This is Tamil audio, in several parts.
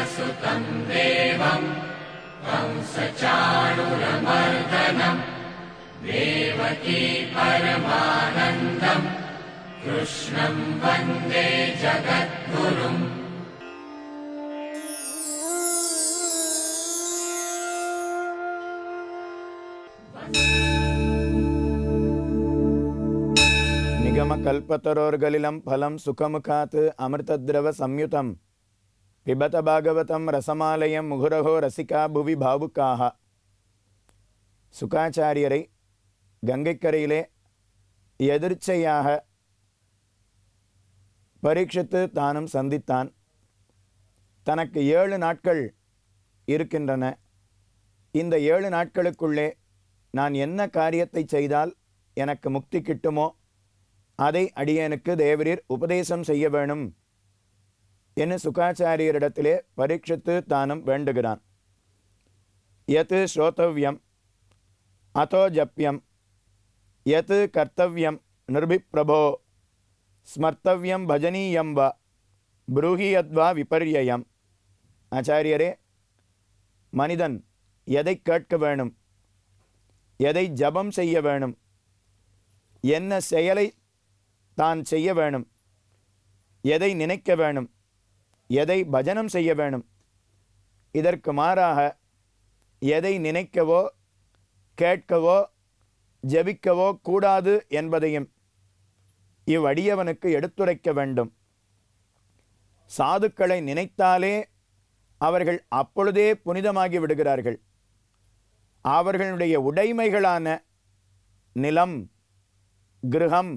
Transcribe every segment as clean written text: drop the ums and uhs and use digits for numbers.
वसुतं देवं कंसचाणूरमर्दनं देवकी परमानन्दं कृष्णं वन्दे जगद्गुरुम्. निगमकल्पतरोर्गलिलं फलं सुखमुखात् अमृतद्रव संयुतं पिबत भागवतं रसमालयं मुहुरहो रसिका भुवि भावुकाः. சுகாச்சாரியரை கங்கைக்கரையிலே எதிர்ச்சையாக பரீட்சித்து தானும் சந்தித்தான். தனக்கு 7 நாட்கள் இருக்கின்றன. இந்த 7 நாட்களுக்குள்ளே நான் என்ன காரியத்தை செய்தால் எனக்கு முக்தி கிட்டுமோ அதை அடியனுக்கு தேவரீர் உபதேசம் செய்ய வேணும் என்று சுகாச்சாரியரிடத்திலே பரீட்சித்து தானும் வேண்டுகிறான். யத் ஸ்ரோதவ்யம் அதோ ஜப்யம் யத் கர்த்தவ்யம் நிர்பிப்ரபோ ஸ்மர்த்தவ்யம் பஜனீயம் வா ப்ரூஹி யத்வா விபர்யம். ஆச்சாரியரே, மனிதன் எதை கேட்க வேணும், எதை ஜபம் செய்ய வேணும், என்ன செயலை தான் செய்ய வேணும், எதை நினைக்க வேணும், எதை பஜனம் செய்ய வேணும், இதற்கு மாறாக எதை நினைக்கவோ கேட்கவோ ஜபிக்கவோ கூடாது என்பதையும் இவ்வடியவனுக்கு எடுத்துரைக்க வேண்டும். சாதுக்களை நினைத்தாலே அவர்கள் அப்பொழுதே புனிதமாகி விடுகிறார்கள். அவர்களுடைய உடைமைகளான நிலம், கிரகம்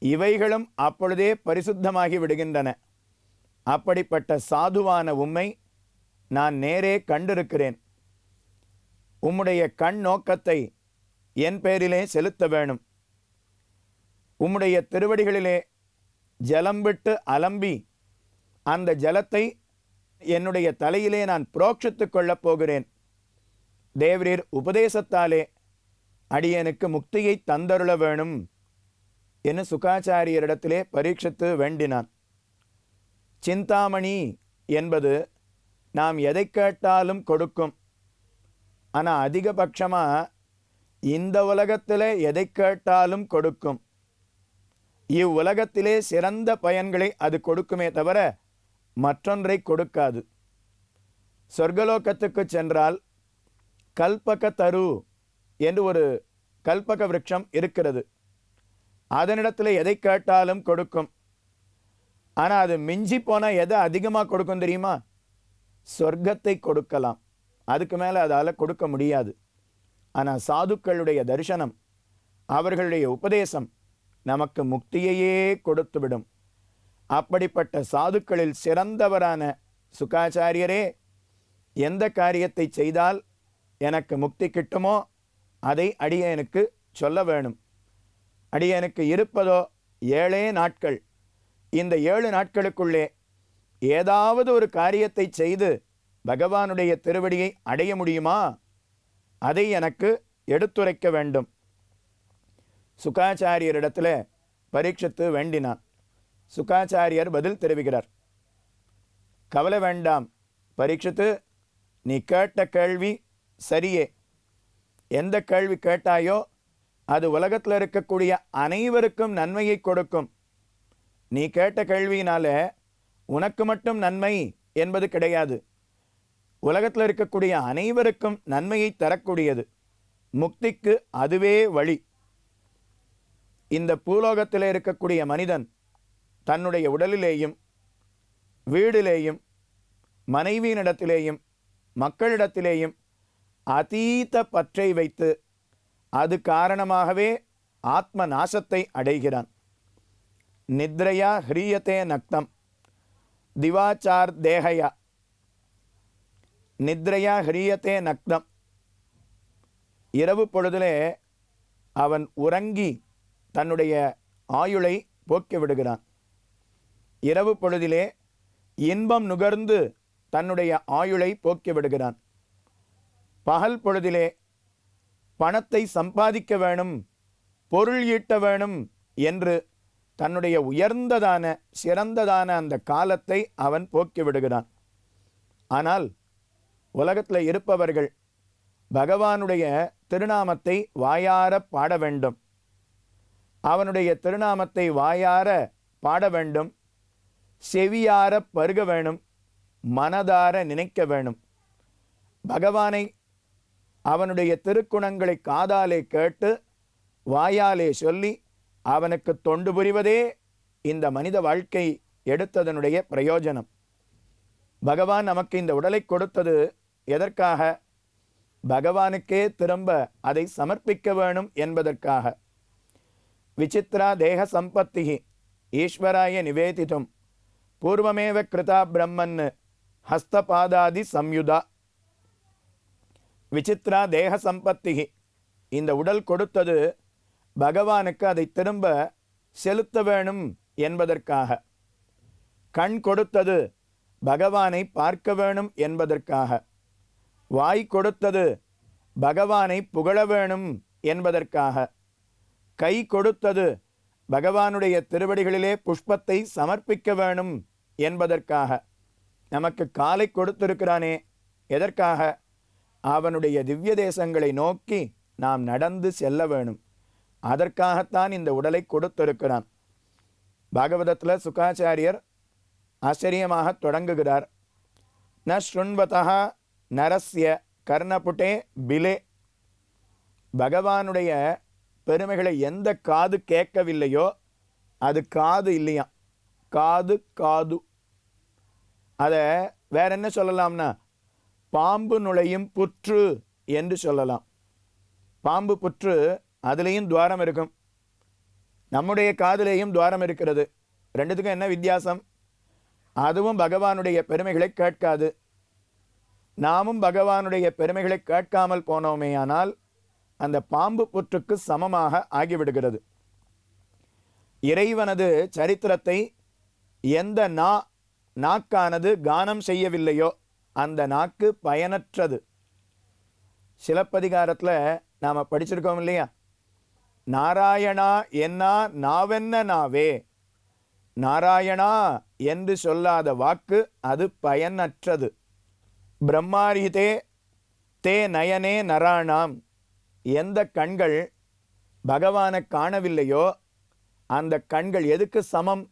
இவைகளும் அப்பொழுதே பரிசுத்தமாகி விடுகின்றன. அப்படிப்பட்ட சாதுவான உம்மை நான் நேரே கண்டிருக்கிறேன். உம்முடைய கண் நோக்கத்தை என் பேரிலே செலுத்த வேணும். உம்முடைய திருவடிகளிலே ஜலம் விட்டு அலம்பி அந்த ஜலத்தை என்னுடைய தலையிலே நான் புரோக்ஷித்து கொள்ளப் போகிறேன். தேவரீர் உபதேசத்தாலே அடியனுக்கு முக்தியை தந்தருள வேணும் என்று சுகாச்சாரியரிடத்திலே பரீட்சித்து வேண்டினான். சிந்தாமணி என்பது நாம் எதை கேட்டாலும் கொடுக்கும். ஆனால் அதிகபட்சமாக இந்த உலகத்தில் எதை கேட்டாலும் கொடுக்கும். இவ்வுலகத்திலே சிறந்த பயன்களை அது கொடுக்குமே தவிர மற்றொன்றை கொடுக்காது. சொர்க்கலோகத்துக்கு சென்றால் கல்பக தரு என்று ஒரு கல்பக விருட்சம் இருக்கிறது. அதனிடத்தில் எதை கேட்டாலும் கொடுக்கும். ஆனால் அது மிஞ்சி போனால் எதை அதிகமாக கொடுக்கும் தெரியுமா? சொர்க்கத்தை கொடுக்கலாம். அதுக்கு மேலே அதால் கொடுக்க முடியாது. ஆனால் சாதுக்களுடைய தரிசனம், அவர்களுடைய உபதேசம் நமக்கு முக்தியையே கொடுத்துவிடும். அப்படிப்பட்ட சாதுக்களில் சிறந்தவரான சுகாச்சாரியரே, எந்த காரியத்தை செய்தால் எனக்கு முக்தி கிட்டுமோ அதை அடியனுக்கு சொல்ல வேணும். அடியனுக்கு இருப்பதோ 7 நாட்கள். இந்த 7 நாட்களுக்குள்ளே ஏதாவது ஒரு காரியத்தை செய்து பகவானுடைய திருவடியை அடைய முடியுமா? அதை எனக்கு எடுத்துரைக்க வேண்டும். சுகாச்சாரியரிடத்தில் பரீட்சித்து வேண்டினான். சுகாச்சாரியர் பதில் தெரிவிக்கிறார். கவலை வேண்டாம் பரீட்சித்து, நீ கேட்ட கேள்வி சரியே. எந்த கேள்வி கேட்டாயோ அது உலகத்தில் இருக்கக்கூடிய அனைவருக்கும் நன்மையை கொடுக்கும். நீ கேட்ட கேள்வியினால உனக்கு மட்டும் நன்மை என்பது கிடையாது. உலகத்தில் இருக்கக்கூடிய அனைவருக்கும் நன்மையை தரக்கூடியது. முக்திக்கு அதுவே வழி. இந்த பூலோகத்தில் இருக்கக்கூடிய மனிதன் தன்னுடைய உடலிலேயும் வீடிலேயும் மனைவியினிடத்திலேயும் மக்களிடத்திலேயும் அதீத பற்றை வைத்து அது காரணமாகவே ஆத்ம நாசத்தை அடைகிறான். நித்ரையா ஹ்ரியதே நக்தம் திவாச்சார் தேகயா. நித்ரையா ஹ்ரியதே நக்தம். இரவு பொழுதிலே அவன் உறங்கி தன்னுடைய ஆயுளை போக்கி விடுகிறான். இரவு பொழுதிலே இன்பம் நுகர்ந்து தன்னுடைய ஆயுளை போக்கி விடுகிறான். பகல் பொழுதிலே பணத்தை சம்பாதிக்க வேணும், பொருள் ஈட்ட வேணும் என்று தன்னுடைய உயர்ந்ததான சிறந்ததான அந்த காலத்தை அவன் போக்கி விடுகிறான். ஆனால் உலகத்தில் இருப்பவர்கள் பகவானுடைய திருநாமத்தை வாயார பாட வேண்டும். அவனுடைய திருநாமத்தை வாயார பாட வேண்டும், செவியார பருக வேணும், மனதார நினைக்க வேணும். பகவானை அவனுடைய திருக்குணங்களை காதாலே கேட்டு வாயாலே சொல்லி அவனுக்கு தொண்டு புரிவதே இந்த மனித வாழ்க்கை எடுத்ததனுடைய பிரயோஜனம். பகவான் நமக்கு இந்த உடலை கொடுத்தது எதற்காக? பகவானுக்கே திரும்ப அதை சமர்ப்பிக்க வேணும் என்பதற்காக. விசித்ரா தேக சம்பத்தி ஈஸ்வராய நிவேதிதும் பூர்வமேவ கிருதா பிரம்மன் ஹஸ்தபாதாதி சம்யுதா. விசித்ரா தேக சம்பத்தி, இந்த உடல் கொடுத்தது பகவானுக்கு அதை திரும்ப செலுத்த வேணும் என்பதற்காக. கண் கொடுத்தது பகவானை பார்க்க வேணும் என்பதற்காக. வாய் கொடுத்தது பகவானை புகழ வேணும் என்பதற்காக. கை கொடுத்தது பகவானுடைய திருவடிகளிலே புஷ்பத்தை சமர்ப்பிக்க வேணும் என்பதற்காக. நமக்கு காலை கொடுத்திருக்கிறானே, எதற்காக? அவனுடைய திவ்ய தேசங்களை நோக்கி நாம் நடந்து செல்ல வேணும். அதற்காகத்தான் இந்த உடலை கொடுத்திருக்கிறான். பாகவதத்தில் சுகாச்சாரியர் ஆச்சரியமாக தொடங்குகிறார். ந ஸ்ருண்வதா நரஸ்ய கர்ணபுட்டே பிலே. பகவானுடைய பெருமைகளை எந்த காது கேட்கவில்லையோ அது காது இல்லையா, காது காது. அதை வேற என்ன சொல்லலாம்னா, பாம்பு நுழையும் புற்று என்று சொல்லலாம். பாம்பு புற்று, அதுலேயும் துவாரம் இருக்கும், நம்முடைய காதிலேயும் துவாரம் இருக்கிறது. ரெண்டுத்துக்கும் என்ன வித்தியாசம்? அதுவும் பகவானுடைய பெருமைகளை கேட்காது, நாமும் பகவானுடைய பெருமைகளை கேட்காமல் போனோமேயானால் அந்த பாம்பு புற்றுக்கு சமமாக ஆகிவிடுகிறது. இறைவனது சரித்திரத்தை எந்த நாக்கானது கானம் செய்யவில்லையோ அந்த நாக்கு பயனற்றது. சிலப்பதிகாரத்தில் நாம் படிச்சிருக்கோம் இல்லையா, நாராயணா என்னா நாவென்ன நாவே. நாராயணா என்று சொல்லாத வாக்கு அது பயனற்றது. பிரம்மாரிதே தே நயனே நராணாம். எந்த கண்கள் பகவானை காணவில்லையோ அந்த கண்கள் எதுக்கு சமம்?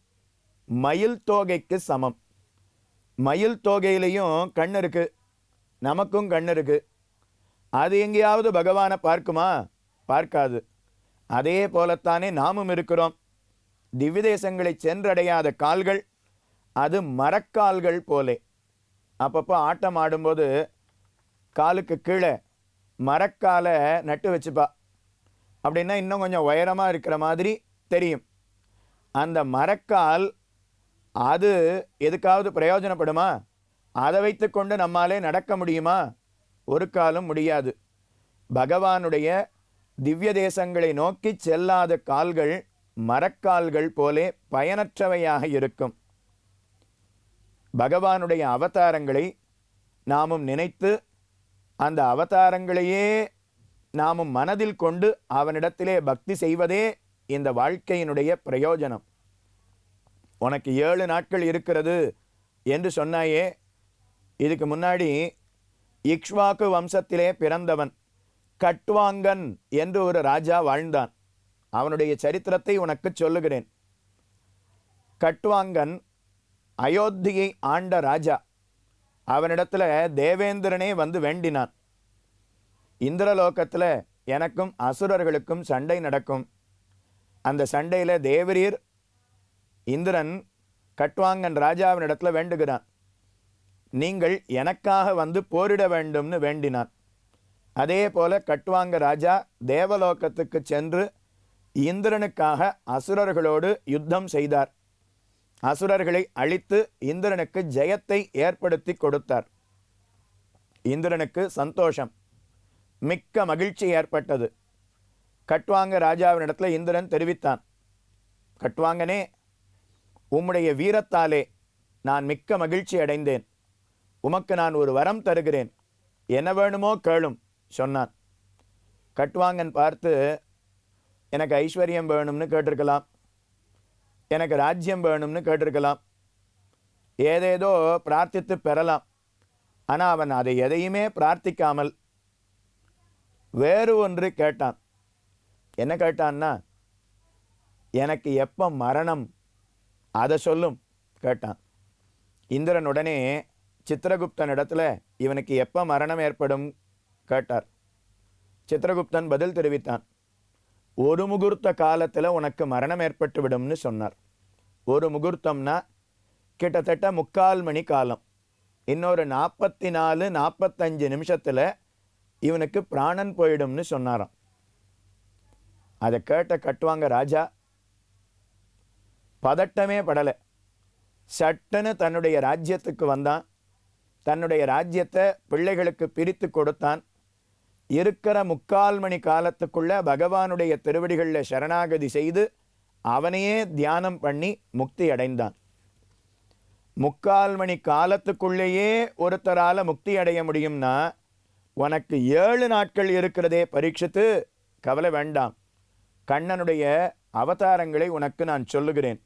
மயில் தோகைக்கு சமம். மயில் தோகையிலையும் கண் இருக்கு, நமக்கும் கண் இருக்கு. அது எங்கேயாவது பகவானை பார்க்குமா? பார்க்காது. அதே போலத்தானே நாமும் இருக்கிறோம். திவ்ய தேசங்களை சென்றடையாத கால்கள் அது மரக்கால்கள் போலே. அப்பப்போ ஆட்டம் ஆடும்போது காலுக்கு கீழே மரக்காலை நட்டு வச்சுப்பா. அப்படின்னா இன்னும் கொஞ்சம் உயரமாக இருக்கிற மாதிரி தெரியும். அந்த மரக்கால் அது எதுக்காவது பிரயோஜனப்படுமா? அதை வைத்து கொண்டு நம்மாலே நடக்க முடியுமா? ஒரு காலும் முடியாது. பகவானுடைய திவ்ய தேசங்களை நோக்கி செல்லாத கால்கள் மரக்கால்கள் போலே பயனற்றவையாக இருக்கும். பகவானுடைய அவதாரங்களை நாமும் நினைத்து அந்த அவதாரங்களையே நாமும் மனதில் கொண்டு அவனிடத்திலே பக்தி செய்வதே இந்த வாழ்க்கையினுடைய பிரயோஜனம். உனக்கு 7 நாட்கள் இருக்கிறது என்று சொன்னாயே, இதுக்கு முன்னாடி இக்ஷ்வாக்கு வம்சத்திலே பிறந்தவன் கட்வாங்கன் என்று ஒரு ராஜா வாழ்ந்தான். அவனுடைய சரித்திரத்தை உனக்கு சொல்லுகிறேன். கட்வாங்கன் அயோத்தியை ஆண்ட ராஜா. அவனிடத்துல தேவேந்திரனே வந்து வேண்டினான், இந்திரலோகத்தில் எனக்கும் அசுரர்களுக்கும் சண்டை நடக்கும். அந்த சண்டையில் தேவரீர் இந்திரன் கட்வாங்கன் ராஜாவினிடத்துல வேண்டுகிறான், நீங்கள் எனக்காக வந்து போரிட வேண்டும்னு வேண்டினான். அதே போல கட்வாங்க ராஜா தேவலோகத்துக்கு சென்று இந்திரனுக்காக அசுரர்களோடு யுத்தம் செய்தார். அசுரர்களை அழித்து இந்திரனுக்கு ஜெயத்தை ஏற்படுத்தி கொடுத்தார். இந்திரனுக்கு சந்தோஷம், மிக்க மகிழ்ச்சி ஏற்பட்டது. கட்வாங்க ராஜாவினிடத்தில் இந்திரன் தெரிவித்தான், கட்வாங்கனே, உம்முடைய வீரத்தாலே நான் மிக்க மகிழ்ச்சி அடைந்தேன். உமக்கு நான் ஒரு வரம் தருகிறேன், என்ன வேணுமோ கேளும் சொன்னான். கட்வாங்கன் பார்த்து, எனக்கு ஐஸ்வர்யம் வேணும்னு கேட்டிருக்கலாம், எனக்கு ராஜ்யம் வேணும்னு கேட்டிருக்கலாம், ஏதேதோ பிரார்த்தித்து பெறலாம். ஆனால் அவன் அதை எதையுமே பிரார்த்திக்காமல் வேறு ஒன்று கேட்டான். என்ன கேட்டான்னா, எனக்கு எப்போ மரணம் அதை சொல்லும் கேட்டான். இந்திரன் உடனே சித்திரகுப்தன் இடத்துல இவனுக்கு எப்போ மரணம் ஏற்படும் கேட்டார். சித்திரகுப்தன் பதில் தெரிவித்தான். ஒரு முகூர்த்த காலத்தில் உனக்கு மரணம் ஏற்பட்டு விடும்னு சொன்னார். ஒரு முகூர்த்தம்னா கிட்டத்தட்ட 3/4 மணி காலம். இன்னொரு 44-45 நிமிஷத்தில் இவனுக்கு பிராணன் போயிடும்னு சொன்னாராம். அதை கேட்ட கட்டுவாங்க ராஜா பதட்டமே படலை. சட்டுன்னு தன்னுடைய ராஜ்யத்துக்கு வந்தான். தன்னுடைய ராஜ்யத்தை பிள்ளைகளுக்கு பிரித்து கொடுத்தான். இருக்கிற 3/4 மணி காலத்துக்குள்ள பகவானுடைய திருவடிகளில் சரணாகதி செய்து அவனையே தியானம் பண்ணி முக்தி அடைந்தான். 3/4 மணி காலத்துக்குள்ளேயே ஒருத்தரால் முக்தி அடைய முடியும்னா உனக்கு 7 நாட்கள் இருக்கிறதே பரீட்சித்து, கவலை வேண்டாம். கண்ணனுடைய அவதாரங்களை உனக்கு நான் சொல்லுகிறேன்.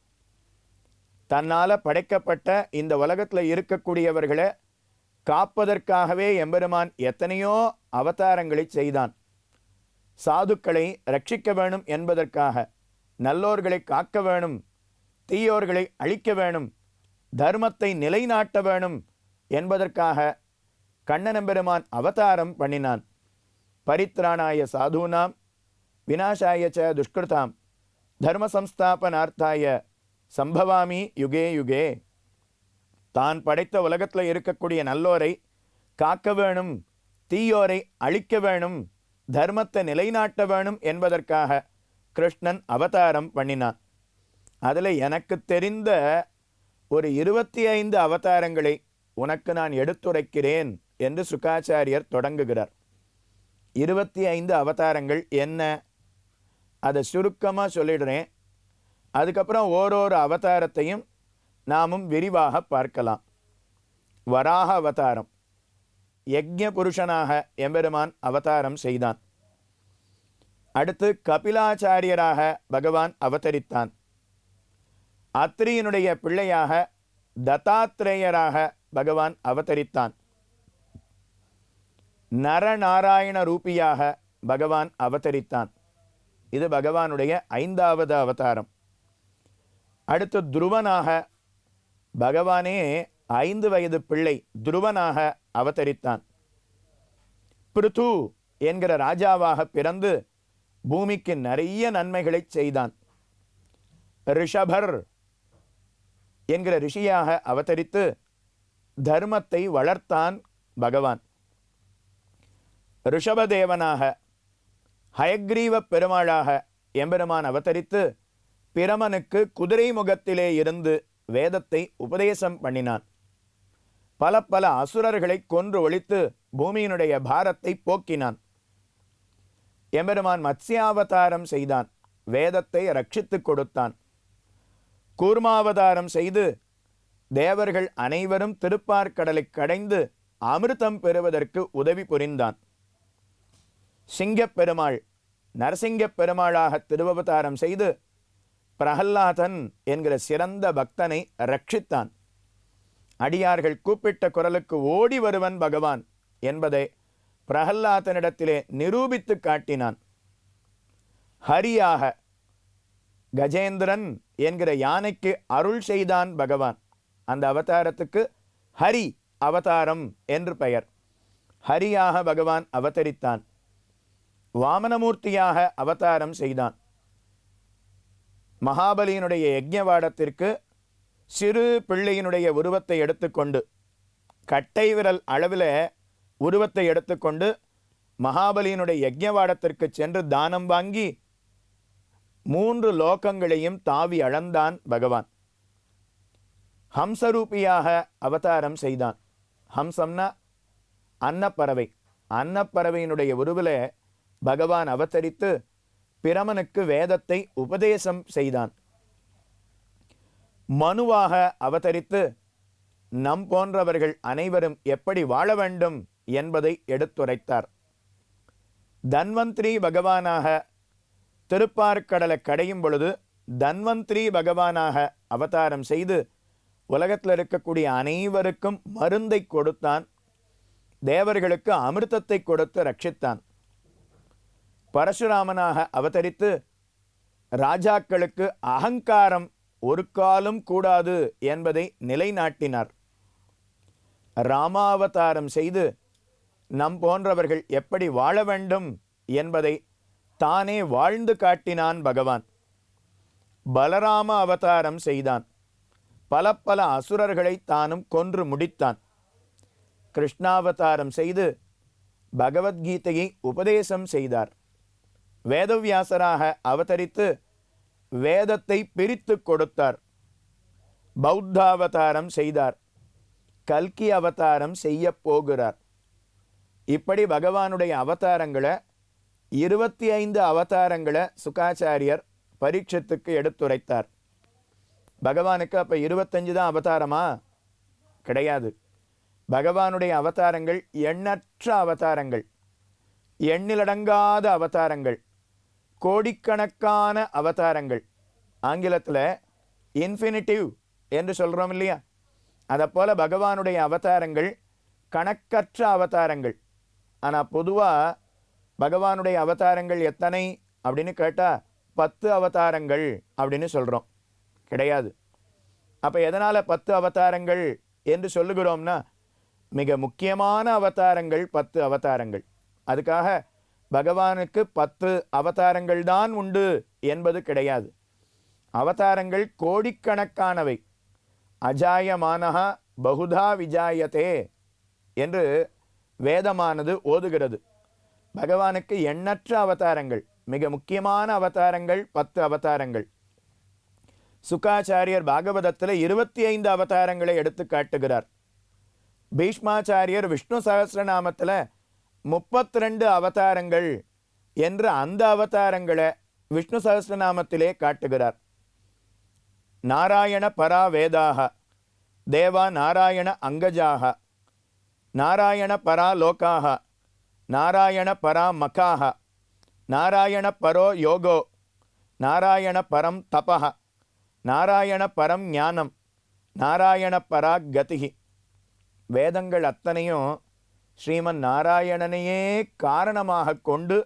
தன்னால் படைக்கப்பட்ட இந்த உலகத்தில் இருக்கக்கூடியவர்களை காப்பதற்காகவே எம்பெருமான் எத்தனையோ அவதாரங்களை செய்தான். சாதுக்களை ரட்சிக்க வேணும் என்பதற்காக, நல்லோர்களை காக்க வேணும், தீயோர்களை அழிக்க வேணும், தர்மத்தை நிலைநாட்ட வேணும் என்பதற்காக கண்ணனெம்பெருமான் அவதாரம் பண்ணினான். பரித்ராணாய சாதூனாம் விநாசாய ச துஷ்கிருதாம் தர்ம சம்ஸ்தாபனார்த்தாய சம்பவாமி யுகே யுகே. தான் படைத்த உலகத்தில் இருக்கக்கூடிய நல்லோரை காக்க வேணும், தீயோரை அழிக்க வேணும், தர்மத்தை நிலைநாட்ட வேணும் என்பதற்காக கிருஷ்ணன் அவதாரம் பண்ணினான். அதில் எனக்கு தெரிந்த ஒரு 25 அவதாரங்களை உனக்கு நான் எடுத்துரைக்கிறேன் என்று சுகாச்சாரியர் தொடங்குகிறார். 25 அவதாரங்கள் என்ன, அதை சுருக்கமாக சொல்லிடுறேன். அதுக்கப்புறம் ஓரொரு அவதாரத்தையும் நாமும் விரிவாக பார்க்கலாம். வராக அவதாரம், யக்ஞ புருஷனாக எம்பெருமான் அவதாரம் செய்தான். அடுத்து கபிலாச்சாரியராக பகவான் அவதரித்தான். அத்ரியினுடைய பிள்ளையாக தத்தாத்ரேயராக பகவான் அவதரித்தான். நரநாராயண ரூபியாக பகவான் அவதரித்தான். இது பகவானுடைய 5வது அவதாரம். அடுத்து துருவனாக, பகவானே 5 வயது பிள்ளை துருவனாக அவதரித்தான். பிருது என்கிற ராஜாவாக பிறந்து பூமிக்கு நிறைய நன்மைகளை செய்தான். ரிஷபர் என்கிற ரிஷியாக அவதரித்து தர்மத்தை வளர்த்தான் பகவான். ரிஷபதேவனாக ஹயக்ரீவ பெருமாளாக எம்பெருமான் அவதரித்து பிரமனுக்கு குதிரை முகத்திலே இருந்து வேதத்தை உபதேசம் பண்ணினான். பல பல அசுரர்களை கொன்று ஒழித்து பூமியினுடைய பாரத்தை போக்கினான். எம்பெருமான் மத்ஸ்யாவதாரம் செய்தான், வேதத்தை ரட்சித்து கொடுத்தான். கூர்மாவதாரம் செய்து தேவர்கள் அனைவரும் திருப்பார்கடலை கடைந்து அமிர்தம் பெறுவதற்கு உதவி புரிந்தான். சிங்கப் பெருமாள் நரசிங்கப் பெருமாளாக திருவவதாரம் செய்து பிரகல்லாதன் என்கிற சிறந்த பக்தனை ரட்சித்தான். அடியார்கள் கூப்பிட்ட குரலுக்கு ஓடி வருவன் பகவான் என்பதை பிரகல்லாதனிடத்திலே நிரூபித்து காட்டினான். ஹரியாக கஜேந்திரன் என்கிற யானைக்கு அருள் செய்தான் பகவான். அந்த அவதாரத்துக்கு ஹரி அவதாரம் என்று பெயர். ஹரியாக பகவான் அவதரித்தான். வாமனமூர்த்தியாக அவதாரம் செய்தான். மகாபலியினுடைய யஜ்ஞவாடத்திற்கு சிறு பிள்ளையினுடைய உருவத்தை எடுத்துக்கொண்டு, கட்டை விரல் அளவில் உருவத்தை எடுத்துக்கொண்டு மகாபலியினுடைய யஜ்ஞவாடத்திற்கு சென்று தானம் வாங்கி 3 லோகங்களையும் தாவி அளந்தான் பகவான். ஹம்சரூபியாக அவதாரம் செய்தான். ஹம்சம்னா அன்னப்பறவை. அன்னப்பறவையினுடைய உருவில் பகவான் அவதரித்து பிரமனுக்கு வேதத்தை உபதேசம் செய்தான். மனுவாக அவதரித்து நம் போன்றவர்கள் அனைவரும் எப்படி வாழ வேண்டும் என்பதை எடுத்துரைத்தார். தன்வந்திரி பகவானாக திருப்பார்கடலை கடையும் பொழுது தன்வந்திரி பகவானாக அவதாரம் செய்து உலகத்தில் இருக்கக்கூடிய அனைவருக்கும் மருந்தை கொடுத்தான். தேவர்களுக்கு அமிர்தத்தை கொடுத்து ரட்சித்தான். பரசுராமனாக அவதரித்து ராஜாக்களுக்கு அகங்காரம் ஒரு காலம் கூடாது என்பதை நிலைநாட்டினார். ராமாவதாரம் செய்து நம் போன்றவர்கள் எப்படி வாழ வேண்டும் என்பதை தானே வாழ்ந்து காட்டினான் பகவான். பலராம அவதாரம் செய்தான். பல அசுரர்களை தானும் கொன்று முடித்தான். கிருஷ்ணாவதாரம் செய்து பகவத்கீதையை உபதேசம் செய்தார். வேதவியாசராக அவதரித்து வேதத்தை பிரித்து கொடுத்தார். பௌத்தாவதாரம் செய்தார். கல்கி அவதாரம் செய்ய போகிறார். இப்படி பகவானுடைய அவதாரங்களை 25 அவதாரங்களை சுகாச்சாரியர் பரீட்சத்துக்கு எடுத்துரைத்தார். பகவானுக்கு அப்போ 25 தான் அவதாரமா? கிடையாது. பகவானுடைய அவதாரங்கள் எண்ணற்ற அவதாரங்கள், எண்ணிலடங்காத அவதாரங்கள், கோடிக்கணக்கான அவதாரங்கள். ஆங்கிலத்தில் இன்ஃபினிட்டிவ் என்று சொல்கிறோம் இல்லையா? அதை போல் பகவானுடைய அவதாரங்கள் கணக்கற்ற அவதாரங்கள். ஆனால் பொதுவாக பகவானுடைய அவதாரங்கள் எத்தனை அப்படின்னு கேட்டால் 10 அவதாரங்கள் அப்படின்னு சொல்கிறோம். கிடையாது. அப்போ எதனால் 10 அவதாரங்கள் என்று சொல்லுகிறோம்னா, மிக முக்கியமான அவதாரங்கள் 10 அவதாரங்கள். அதுக்காக பகவானுக்கு 10 அவதாரங்கள் தான் உண்டு என்பது கிடையாது. அவதாரங்கள் கோடிக்கணக்கானவை. அஜாயமானஹா பகுதா விஜாயத்தே என்று வேதமானது ஓதுகிறது. பகவானுக்கு எண்ணற்ற அவதாரங்கள், மிக முக்கியமான அவதாரங்கள் 10 அவதாரங்கள். சுகாச்சாரியர் பாகவதத்தில் 25 அவதாரங்களை எடுத்து காட்டுகிறார். பீஷ்மாச்சாரியர் விஷ்ணு சகஸ்ரநாமத்தில் 32 அவதாரங்கள் என்று அந்த அவதாரங்களை விஷ்ணு சகஸ்ரநாமத்திலே காட்டுகிறார். நாராயண பரா வேதாக தேவா நாராயண அங்கஜாக நாராயண பரா லோகாக நாராயண பரா மகாக நாராயண பரோ யோகோ நாராயண பரம் தபஹ நாராயண பரம் ஞானம் நாராயண பரா கதிகி. வேதங்கள் அத்தனையும் ஸ்ரீமன் நாராயணனையே காரணமாக கொண்டு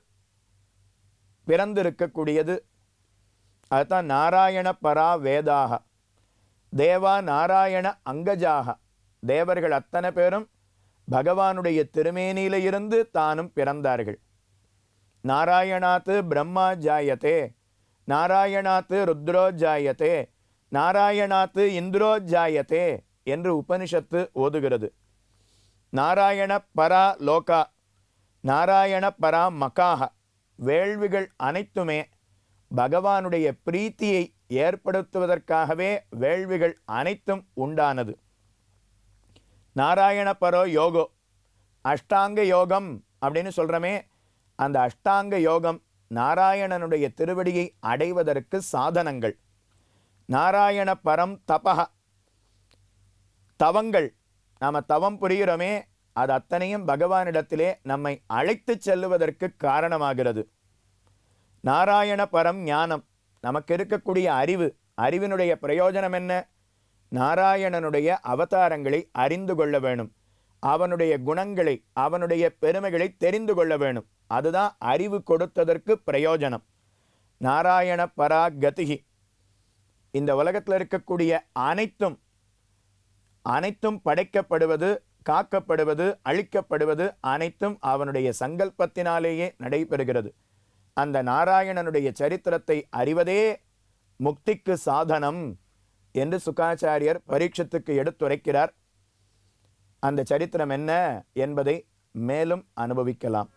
பிறந்திருக்கக்கூடியது. அதுதான் நாராயண பரா வேதாக. தேவா நாராயண அங்கஜாக. தேவர்கள் அத்தனை பேரும் பகவானுடைய திருமேனியில இருந்து தானும் பிறந்தார்கள். நாராயணாத்து பிரம்மா ஜாயத்தே, நாராயணாத்து ருத்ரோ ஜாயத்தே, நாராயணாத்து இந்திரோ ஜாயத்தே என்று உபனிஷத்து ஓதுகிறது. நாராயண பரா லோகா, நாராயண பரா மகாக. வேள்விகள் அனைத்துமே பகவானுடைய பிரீத்தியை ஏற்படுத்துவதற்காகவே வேள்விகள் அனைத்தும் உண்டானது. நாராயண பரோ யோகோ, அஷ்டாங்க யோகம் அப்படின்னு சொல்கிறோமே, அந்த அஷ்டாங்க யோகம் நாராயணனுடைய திருவடியை அடைவதற்கு சாதனங்கள். நாராயண பரம் தபஹ, தவங்கள். நாம் தவம் புரிகிறோமே, அது அத்தனையும் பகவானிடத்திலே நம்மை அழைத்து செல்லுவதற்கு காரணமாகிறது. நாராயண பரம் ஞானம், நமக்கு இருக்கக்கூடிய அறிவு. அறிவினுடைய பிரயோஜனம் என்ன? நாராயணனுடைய அவதாரங்களை அறிந்து கொள்ள வேணும். அவனுடைய குணங்களை, அவனுடைய பெருமைகளை தெரிந்து கொள்ள வேணும். அதுதான் அறிவு கொடுத்ததற்கு பிரயோஜனம். நாராயண பரா கதிகி. இந்த உலகத்தில் இருக்கக்கூடிய அனைத்தும் படைக்கப்படுவது, காக்கப்படுவது, அழிக்கப்படுவது அனைத்தும் அவனுடைய சங்கல்பத்தினாலேயே நடைபெறுகிறது. அந்த நாராயணனுடைய சரித்திரத்தை அறிவதே முக்திக்கு சாதனம் என்று சுகாச்சாரியர் பரீட்சத்துக்கு எடுத்துரைக்கிறார். அந்த சரித்திரம் என்ன என்பதை மேலும் அனுபவிக்கலாம்.